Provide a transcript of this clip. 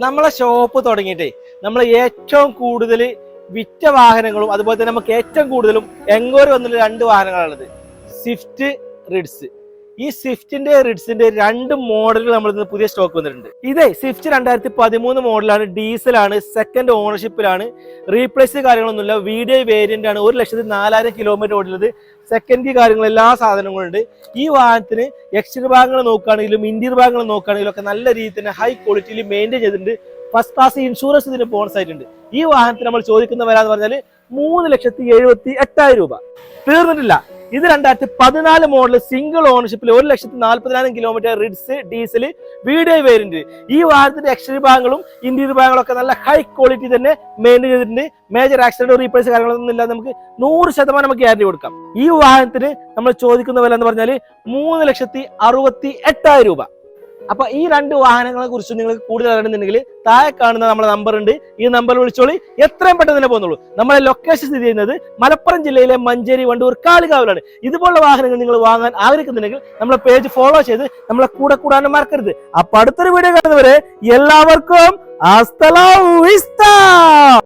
നമ്മളെ ഷോപ്പ് തുടങ്ങിയിട്ടേ നമ്മൾ ഏറ്റവും കൂടുതൽ വിറ്റ വാഹനങ്ങളും അതുപോലെ തന്നെ നമുക്ക് ഏറ്റവും കൂടുതലും എൻക്വയറി വന്നുള്ള രണ്ട് വാഹനങ്ങളാണുള്ളത്. Swift, Ritz. ഈ സ്വിഫ്റ്റിന്റെ റിഡ്സിന്റെ രണ്ട് മോഡലുകൾ നമ്മൾ ഇന്ന് പുതിയ സ്റ്റോക്ക് വന്നിട്ടുണ്ട്. ഇതേ സ്വിഫ്റ്റ് 2013 മോഡലാണ്, ഡീസലാണ്, സെക്കൻഡ് ഓണർഷിപ്പിലാണ്, റീപ്ലേസ് കാര്യങ്ങളൊന്നുമില്ല, വീഡിയോ വേരിയന്റ് ആണ്, 1,04,000 കിലോമീറ്റർ ഓടുന്നത്, സെക്കൻഡ് കാര്യങ്ങൾ എല്ലാ സാധനങ്ങളും ഉണ്ട്. ഈ വാഹനത്തിന് എക്സ്റ്റീരിയർ ഭാഗങ്ങൾ നോക്കുകയാണെങ്കിലും ഇന്റീരിയർ ഭാഗങ്ങൾ നോക്കുകയാണെങ്കിലും ഒക്കെ നല്ല രീതിയിൽ തന്നെ ഹൈ ക്വാളിറ്റിയിൽ മെയിൻറ്റെയിൻ ചെയ്തിട്ടുണ്ട്. ഫസ്റ്റ് ക്ലാസ് ഇൻഷുറൻസ് ഇതിന് ബോണസ് ആയിട്ടുണ്ട്. ഈ വാഹനത്തിന് നമ്മൾ ചോദിക്കുന്ന വില എന്ന് പറഞ്ഞാൽ 3,78,000 രൂപ. തീർന്നിട്ടില്ല. ഇത് 2014 മോഡൽ സിംഗിൾ ഓണർഷിപ്പിൽ 1,40,000 kilometre reads diesel video variant. ഈ വാഹനത്തിന്റെ എക്സ്റ്റീരിയർ ഭാഗങ്ങളും ഇന്റീരിയർ ഭാഗങ്ങളും ഒക്കെ നല്ല ഹൈ ക്വാളിറ്റി തന്നെ മെയിൻറ്റെയിൻ ചെയ്തിട്ടുണ്ട്. മേജർ ആക്സിഡന്റ് റീപ്ലേസ് കാര്യങ്ങളൊന്നും ഇല്ലാതെ നമുക്ക് 100% നമുക്ക് ഗ്യാരണ്ടി കൊടുക്കാം. ഈ വാഹനത്തിന് നമ്മൾ ചോദിക്കുന്ന വില എന്ന് പറഞ്ഞാൽ 3,68,000 രൂപ. അപ്പൊ ഈ രണ്ട് വാഹനങ്ങളെ കുറിച്ച് നിങ്ങൾക്ക് കൂടുതൽ അറിയണമെന്നുണ്ടെങ്കിൽ താഴെ കാണുന്ന നമ്മുടെ നമ്പർ ഉണ്ട്. ഈ നമ്പറിൽ വിളിച്ചോളി, എത്രയും പെട്ടെന്ന് തന്നെ പോകുന്നുള്ളൂ. നമ്മുടെ ലൊക്കേഷൻ സ്ഥിതി ചെയ്യുന്നത് മലപ്പുറം ജില്ലയിലെ മഞ്ചേരി, വണ്ടൂർ, കാളികാവിലാണ്. ഇതുപോലുള്ള വാഹനങ്ങൾ നിങ്ങൾ വാങ്ങാൻ ആഗ്രഹിക്കുന്നുണ്ടെങ്കിൽ നമ്മളെ പേജ് ഫോളോ ചെയ്ത് നമ്മളെ കൂടെ കൂടാനും മറക്കരുത്. അപ്പൊ അടുത്തൊരു വീഡിയോ കാണുന്നവരെ എല്ലാവർക്കും ഹasta la vista.